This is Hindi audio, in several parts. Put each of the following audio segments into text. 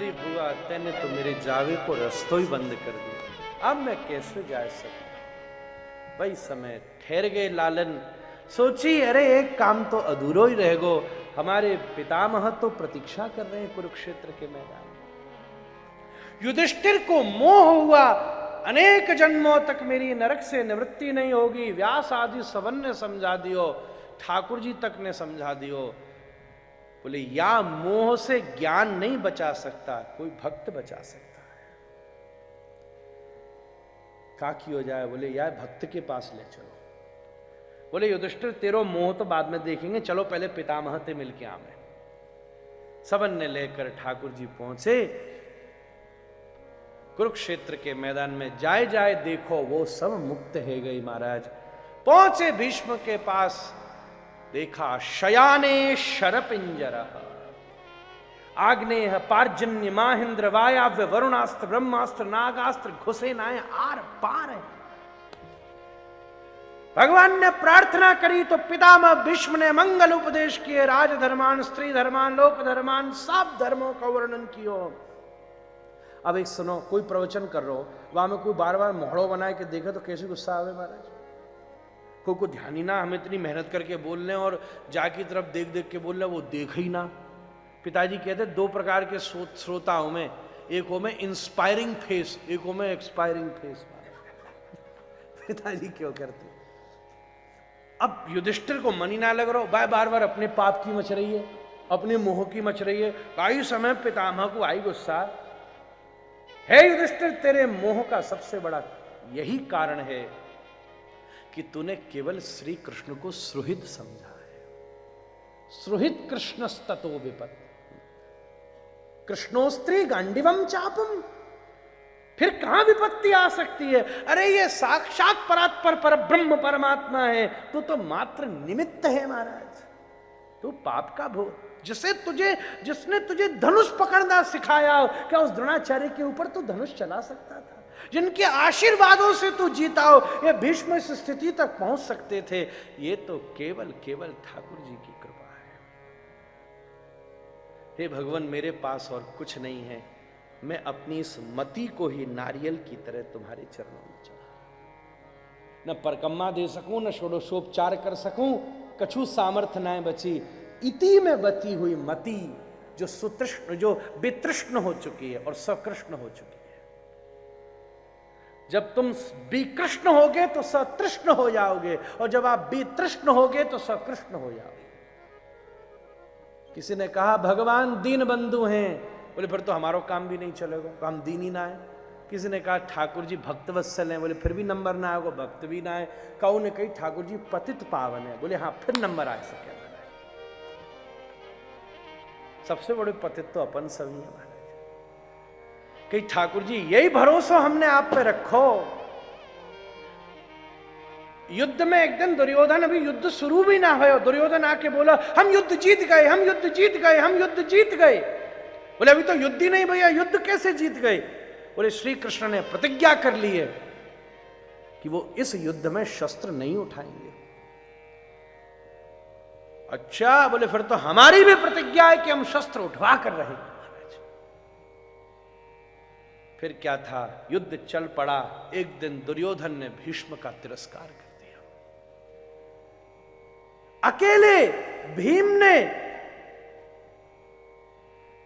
अरे बुआ तेने तो मेरे जावे को रस्तों ही बंद कर दिया, अब मैं कैसे जा सकूं। वही समय ठहर गए लालन, सोची अरे एक काम तो अधूरो ही रह गो, हमारे पितामह तो प्रतीक्षा कर रहे हैं कुरुक्षेत्र के मैदान में। युधिष्ठिर को मोह हुआ, अनेक जन्मों तक मेरी नरक से निवृत्ति नहीं होगी। व्यास आदि सबन ने समझा दियो, ठाकुर जी तक ने समझा दियो। बोले या मोह से ज्ञान नहीं बचा सकता, कोई भक्त बचा सकता है। का की हो जाए? बोले यार भक्त के पास ले चलो। बोले युधिष्ठिर तेरो मोह तो बाद में देखेंगे, चलो पहले पितामह से मिलके आवे। सबन ने लेकर ठाकुर जी पहुंचे कुरुक्षेत्र के मैदान में। जाए जाए देखो वो सब मुक्त है गई महाराज। पहुंचे भीष्म के पास, देखा शयाने शरपिंजर, आग्नेय पार्जन्य माहिंद्र वायाव्य वरुणास्त्र ब्रह्मास्त्र नागास्त्र घुसे नाए आर पार है। भगवान ने प्रार्थना करी तो पितामह भीष्म ने मंगल उपदेश किए। राजधर्मान, स्त्री धर्मान, लोक धर्मान, सब धर्मों का वर्णन कियो। अब एक सुनो, कोई प्रवचन कर रहा हो, वहां में कोई बार बार मोहड़ो बनाए के देखे तो कैसे गुस्सा आवे महाराज। कोई ध्यान ही ना, हम इतनी मेहनत करके बोल रहे हैं और जाकी तरफ देख देख के बोल रहे, वो देख ही ना। पिताजी कहते दो प्रकार के श्रोता हूं मैं, एक हो मैं इंस्पायरिंग फेस, एक हो मैं एक्सपायरिंग फेस। पिताजी क्यों करते? अब युधिष्ठिर को मन ही ना लग रहा, बार बार अपने पाप की मच रही है, अपने मोह की मच रही है। आई समय पितामह को आई गुस्सा, हे युधिष्ठिर तेरे मोह का सबसे बड़ा यही कारण है कि तूने केवल श्री कृष्ण को सुहृद समझा है। सुहृद कृष्णस्ततो विपत्ति, कृष्णोस्त्री गांडिवम चापम, फिर कहां विपत्ति आ सकती है? अरे ये साक्षात परात्पर पर ब्रह्म परमात्मा है, तू तो मात्र निमित्त है महाराज। तू पाप का भोग, जिसने तुझे धनुष पकड़ना सिखाया, क्या उस द्रोणाचार्य के ऊपर तू धनुष चला सकता था? जिनके आशीर्वादों से तू जीता हो, ये भीष्म इस स्थिति तक पहुंच सकते थे। ये तो केवल ठाकुर जी की कृपा है। हे भगवान मेरे पास और कुछ नहीं है, मैं अपनी इस मति को ही नारियल की तरह तुम्हारे चरणों में चढ़ा, न परकम्मा दे सकूं, न षोडशोपचार कर सकूं, कछु सामर्थ्य न बची। इति में बची हुई मति जो सुतृष्ण, जो वितृष्ण हो चुकी है और सकृष्ण हो चुकी है। जब तुम विकृष्ण होगे तो सतृष्ण हो जाओगे, और जब आप वितृष्ण होगे तो सकृष्ण हो जाओगे। किसी ने कहा भगवान दीन बंधु हैं, बोले फिर तो हमारा काम भी नहीं चलेगा, तो हम दीन ही ना है। किसी ने कहा ठाकुर जी भक्त वत्सल हैं, बोले फिर भी नंबर ना आएगा, भक्त भी ना है। कऊ ने कही ठाकुर जी पतित पावन है, बोले हाँ फिर नंबर आ सके। सबसे बड़े पतित तो अपन सभी है महाराज। कही ठाकुर जी यही भरोसा हमने आप पे रखो। युद्ध में एक दिन दुर्योधन, अभी युद्ध शुरू भी ना हो, दुर्योधन आके बोला हम युद्ध जीत गए, हम युद्ध जीत गए, हम युद्ध जीत गए। बोले अभी तो युद्ध ही नहीं भैया, युद्ध कैसे जीत गए? बोले श्री कृष्ण ने प्रतिज्ञा कर ली है कि वो इस युद्ध में शस्त्र नहीं उठाएंगे। अच्छा, बोले फिर तो हमारी भी प्रतिज्ञा है कि हम शस्त्र उठवा कर रहेंगे महाराज। फिर क्या था, युद्ध चल पड़ा। एक दिन दुर्योधन ने भीष्म का तिरस्कार कर दिया। अकेले भीम ने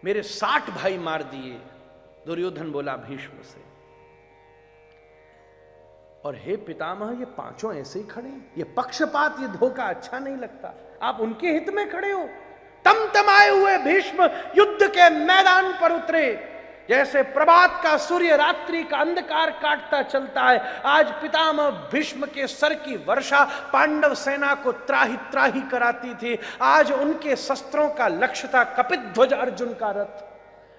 मेरे 60 भाई मार दिए। दुर्योधन बोला भीष्म से, और हे पितामह ये पांचों ऐसे ही खड़े, ये पक्षपात, ये धोखा अच्छा नहीं लगता। आप उनके हित में खड़े हो। तमतमाए हुए भीष्म युद्ध के मैदान पर उतरे। जैसे प्रभात का सूर्य रात्रि का अंधकार काटता चलता है, आज पितामह भीष्म के सर की वर्षा पांडव सेना को त्राही त्राही कराती थी। आज उनके शस्त्रों का लक्ष्य था कपिध्वज अर्जुन का रथ।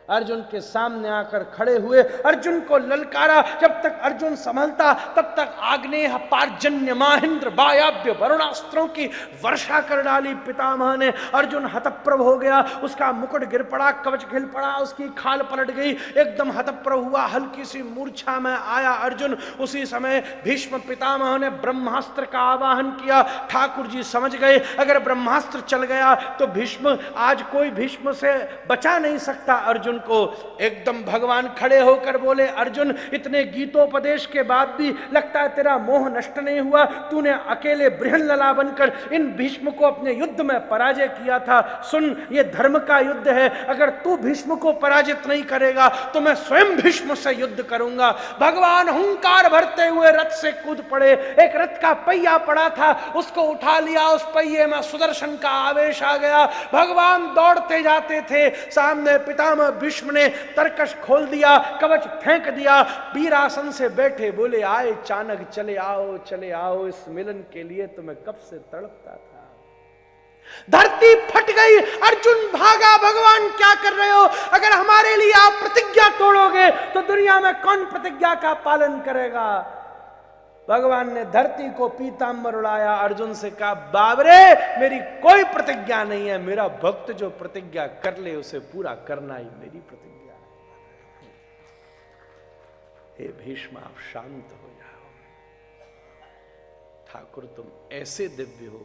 अर्जुन के सामने आकर खड़े हुए, अर्जुन को ललकारा। जब तक अर्जुन संभलता तब तक आग्नेय पार्जन्य माहिंद्र वायाव्य वरुणास्त्रों की वर्षा कर डाली पितामह ने। अर्जुन हतप्रभ हो गया, उसका मुकुट गिर पड़ा, कवच गिर पड़ा, उसकी खाल पलट गई, एकदम हतप्रभ हुआ, हल्की सी मूर्छा में आया अर्जुन। उसी समय भीष्म पितामह ने ब्रह्मास्त्र का आवाहन किया। ठाकुर जी समझ गए अगर ब्रह्मास्त्र चल गया तो भीष्म, आज कोई भीष्म से बचा नहीं सकता अर्जुन अर्जुन को एकदम भगवान खड़े होकर बोले, अर्जुन इतने गीतोपदेश के बाद भी लगता है तेरा मोह नष्ट नहीं हुआ। तूने अकेले बृहन्लला बनकर इन भीष्म को अपने युद्ध में पराजय किया था। सुन, ये धर्म का युद्ध है, अगर तू भीष्म को पराजित नहीं करेगा तो मैं स्वयं भीष्म से युद्ध करूंगा। भगवान हुंकार भरते हुए रथ से कूद पड़े। एक रथ का पहिया पड़ा था, उसको उठा लिया। उस पहिए में सुदर्शन का आवेश आ गया। भगवान दौड़ते जाते थे। सामने पितामह भीष्म ने तरकश खोल दिया, कवच फेंक दिया, वीरासन से बैठे बोले, आए चाणक चले आओ, इस मिलन के लिए तो मैं कब से तड़पता था। धरती फट गई। अर्जुन भागा, भगवान क्या कर रहे हो? अगर हमारे लिए आप प्रतिज्ञा तोड़ोगे तो दुनिया में कौन प्रतिज्ञा का पालन करेगा? भगवान ने धरती को पीतांबर उड़ाया, अर्जुन से कहा, बाबरे मेरी कोई प्रतिज्ञा नहीं है, मेरा भक्त जो प्रतिज्ञा कर ले उसे पूरा करना ही मेरी प्रतिज्ञा है। हे भीष्म, आप शांत हो जाओ। ठाकुर तुम ऐसे दिव्य हो